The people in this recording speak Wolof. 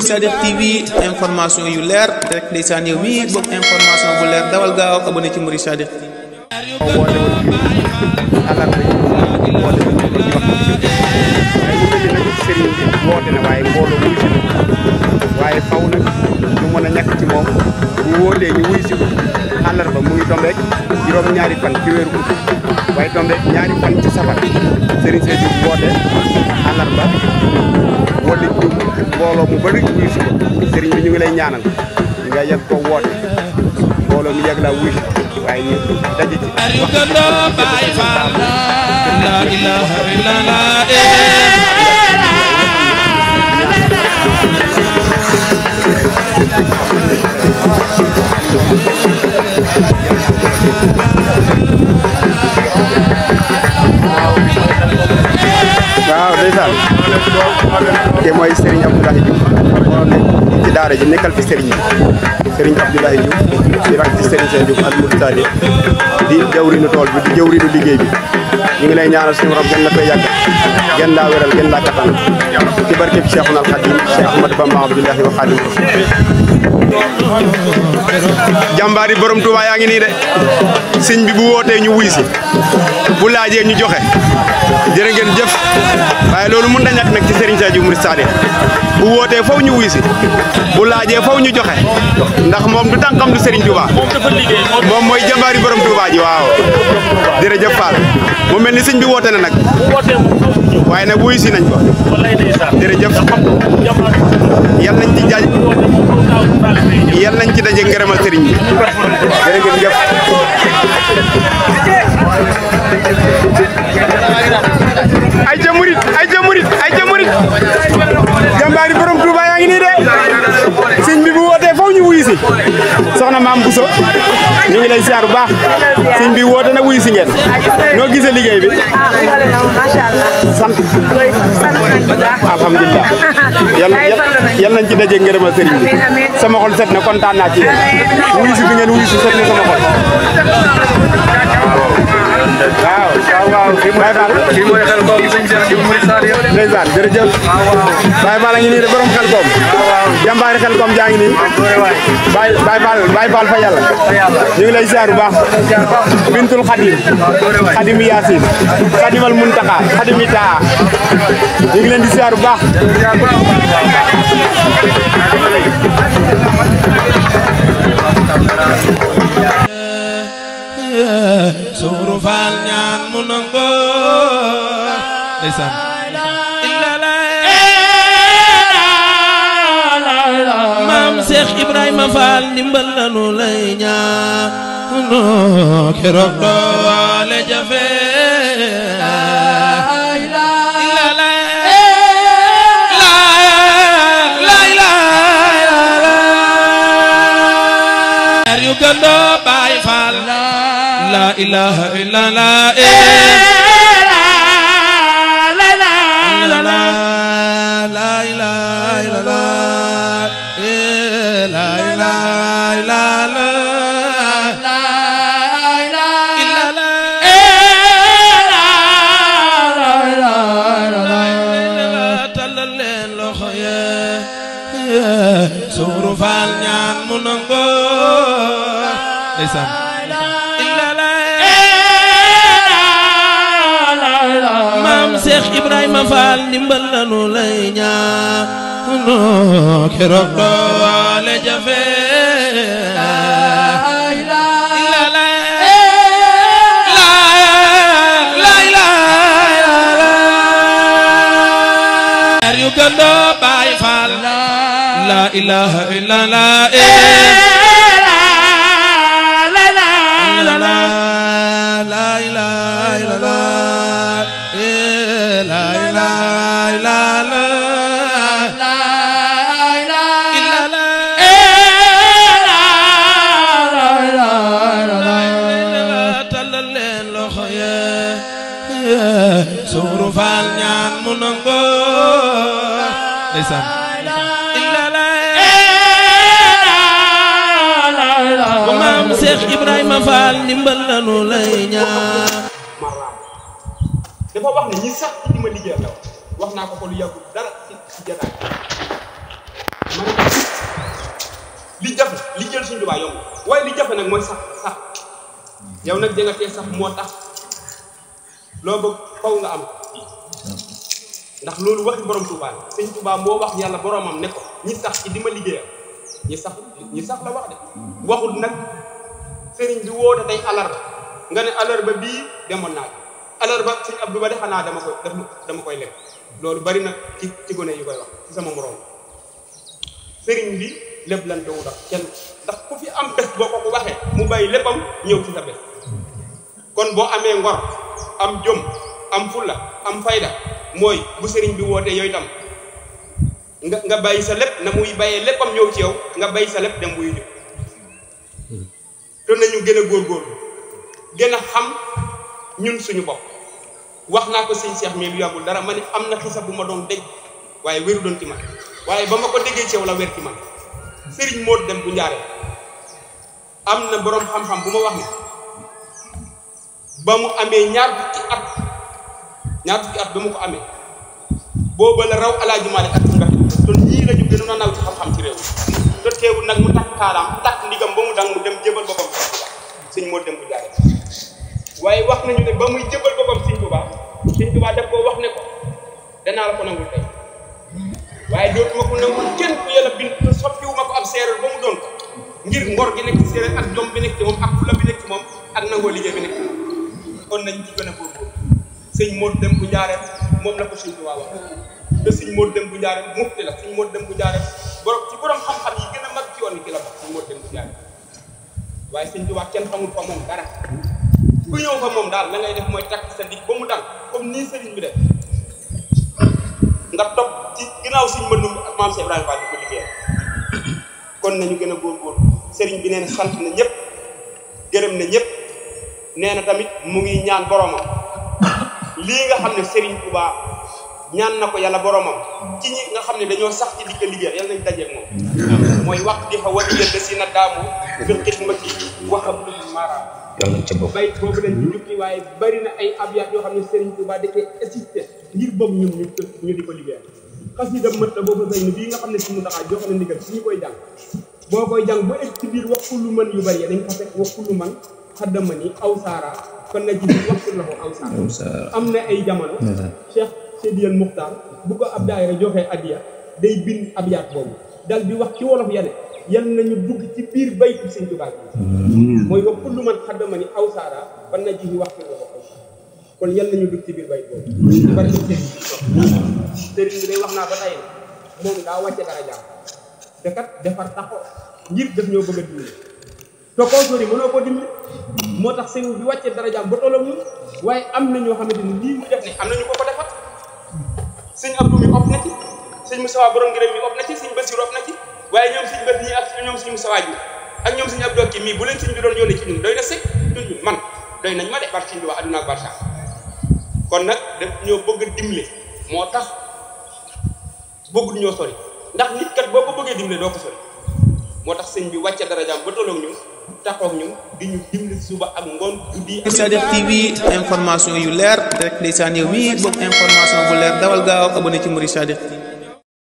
Sadikh TV information yu leer rek ndeysaan yow mi bokk information bu leer dawal gaaw abonné ci Mouride Sadikh waaye faw nag ñu mën a ñàkk ci moom bu wóotee ñu wuy si ko àllarba mu ngi tombeek juróom-ñaari fan ci weeru août waaye tombeek ñaari fan ci safar Serigne Seydou woote àllarba wala jum mbooloo mu bëri wuy si ko Serigne bi ñu ngi lay ñaanal nga yegg ko woote mbooloo mi yegg laa wuy si waaye ñu daje ci waaw ndeysaan te mooy Serigne Abdoulaye Diouf moo nekk ci daara ji nekkal fi Serigne bi Serigne Abdoulaye Diouf di rak ci Serigne Sèye Diouf Mouride Sadikh di jawriñu tool bi di jawriñu liggéey bi ñu ngi lay ñaanal suñu borom gën la koy yàgg gën laa wéral gën laa kattan ci barke bi Cheikhul Khadim Cheikh Ahmadou Bamba Abdoulahi wa Khadim jàmbaari borom Touba yaa ngi nii de sëñ bi bu wootee ñu wuy si bu laajee ñu joxe jërë ngeen jëf waaye loolu mën na ñàkk nag ci Serigne Sèye Diouf Mouride Sadikh bu wootee faw ñu wuy si bu laajee faw ñu joxe ndax moom du tànkam du Serigne Touba moom mooy jàmbaari borom Touba ji waaw jërëjëf Fall mu mel ni sëñ bi woote na nag waaye nag wuy si nañ ko jërëjëf yal nañ ci jaaj yal nañ ci daje ngërëmal sëriñ bi jërë ngeen jëf ay ca murit ay ca murit ay ca murit jàmbaari borom Touba yaa ngi nii de sëñ bi bu wootee faw ñu wuy si soxna maam Bousso ñu ngi lay siyaar bu baax sëñ bi woote na wuy si ngeen noo gisee liggéey bi sant alhamdulilah yal nañ ci daje ngërëmal sëriñ bi sama xol set na kontaan naa ci yéen wuy si bi ngeen wuy si set na sama xol waaw waaw kii mooy xel koom sëñ Cheikh Mouride Sadikh ndeysaan jërëjëf Baye Fall a ngi nii de borom xel koom jàmbaari xel koom jaa ngi nii Baye Fall fa yàlla ñu ngi lay ziar bu baax bintul Khadim Khadim Yaasin Khadimal Muntaxa Khadim Taa ñu ngi leen di ziar bu baax Suuru Faal ñaan mu nango ndeysaan maam Cheikh Ibrahima Fall ndimbal lanu lay ñaan keroog doole jafe yu gando Baay Fall la ilaha illallah Suuru Faal ñaan mu nango ndeysaan maam Cheikh Ibrahima Fall ndimbal lanu lay ñaan keroog doole jafe yu gando Baay Fall la ilaha illallah Suuru Faal ñaan mu nango ndeysaan maam Cheikh Ibrahima Fall ndimbal lanu lay ñaan dafa wax ne ñi sax ci ma liggéeyal wax naa ko lu yàggul dara ci jataay li jafe li jël Sëñ Tuubaa yomb waaye li jafe nag mooy sax yow nag danga tee sax moo tax loo bëgg faw nga am ndax loolu waxi borom Tuubaa la Sëñ Tuubaa moo wax yàlla boromam ne ko ñi sax ci di ma liggéeyal ñi sax la wax de waxul nag sëriñ bi woote tey alarba nga ne alarba bii demoon naa alarba Sëñ Abdou Ba de xanaa dama koy lekk loolu bari na ci gone yi koy wax ci sama morom sëriñ bi lépp lan te wutal kenn ndax ku fi am bés boo ko waxee mu bàyyi léppam ñëw ci sa bés kon boo amee ngor am jom am fulla am fayda mooy bu sëriñ bi wootee yooyu tam nga bàyyi sa lépp na muy bàyyee léppam ñëw ci yow nga bàyyi sa lépp dem wuyu ji te nañu gën a góorgóorlu gën a xam ñun suñu bopp wax naa ko sëñ Cheikh mi lu yàggul dara ma ne am na xisa bu ma doon dégg waaye wéru doon ci man waaye ba ma ko déggee ci yow la wér ci man sëriñ moo dem bu njaaree am na boroom xam-xam bu ma wax ne ba mu amee ñaar fukki at ba mu ko amee booba la raw Alaaji Maalik ak Mbàkke te ñii la ñu gënoon a naw ci xam-xam ci réew te teewul nag mu takk kaalaam takk ndigam ba mu dang mu dem jébal boppam sëñ moo dem bu njaaree waaye wax nañu ne ba muy jébal boppam Sëñ Tuubaa daf koo wax ne ko danaa la ko nangul tey waaye dootuma ko nangul kenn ku yàlla bind te soppiwuma ko ab séeréer ba mu doon ko ngir ngor gi nekk ci séeréer ak jom bi nekk ci moom ak fula bi nekk ci moom ak nangoo liggéey bi nekk ci moom kon nañ ci gën a góorgóorlu sëñ moo dem bu njaareem moom la ko Sëñ Tuubaa wax te sëñ moo dem bu njaareem mufti la sëñ moo dem bu njaareem borom xam-xam yi gën a mag ci yoon wi ci la bokk sëñ moo dem bu njaareem waaye Sëñ Tuubaa kenn xamul fa moom dara ku ñëw fa moom daal la ngay def mooy takk sa dig ba mu dal comme nii sëriñ bi def nga topp ci ginnaaw Sëñ Mandumbe ak maam Cheikh Ibrahima Fall di ko liggéeyal kon nañu gën a góorgóorlu sëriñ bi nee na sant na ñëpp gërëm na ñëpp nee na tamit mu ngi ñaan boromam lii nga xam ne sëriñ Tuubaa ñaan na ko yàlla boromam ci ñi nga xam ne dañoo sax ci di ko liggéeyal yàlla nañ dajeeg moom mooy wax di xa wadiyel da si na daamu fil xidmati waxam lu maaraam bay boobu lañ ci jukki waaye bari na ay abyaat yoo xam ne Serigne Touba da cee assisté ngir boobu ñun ñu di ko liggéeyal xasida mët la boobu say ni bii nga xam ne si mu taxaa joxe na ndigal si ñu koy jàng boo koy jàng ba egg ci biir wax kullu mën yu bari dañ ko fekk wax kullu man xaddama ni aw saara kon na ci wax la ko aw saara am na ay jamono Cheikh Seydiyal Muxtaar bu ko ab daayira joxee addiya day bind abyaat boobu dal di wax ci wolof yane yal nañu dugg ci biir baytu Sëñ Tuubaa mooy ba kullu man xaddama ni aw saara ban na ji wax la ko aw saara kon yal nañu dugg ci biir baytu boobu bari na sëriñ bi day wax naa ba tey moom daa wàcce dara jaam te kat defar taxo ngir def ñoo bëgg a dimbali te koo sori mënoo koo dimbali moo tax sëriñ bi wàcce dara jaam ba tolloog ñun waaye am na ñoo xamante ni lii mu def ni am nañu ko defar sëñ Abdou mi op na ci sëñ Moussa borom ngërëm mi op na ci sëñ Bassirou op na ci waaye ñoom sëñ Bass ñi ak ñoom sëñ Moussa ji ak ñoom sëñ Abdou ki mii bu leen sëñ bi doon yónnee ci ñun doy na sëkk ñun man doy nañ ma de bar sëñ bi wax adduna ak barsa kon nag daf ñoo bëgg a dimbali moo tax bëgg ñoo sori ndax nit kat boo ko bëggee dimbali doo ko sori moo tax sëñ bi wàcce darajaam ba tolloog ñu taxoog ñu di ñu dimbali suba ak ngoon guddi. Sadikh TV information yu leer rek ndeysaan yow mii bëgg information bu leer dawal gaaw abonné ci Mouride Sadikh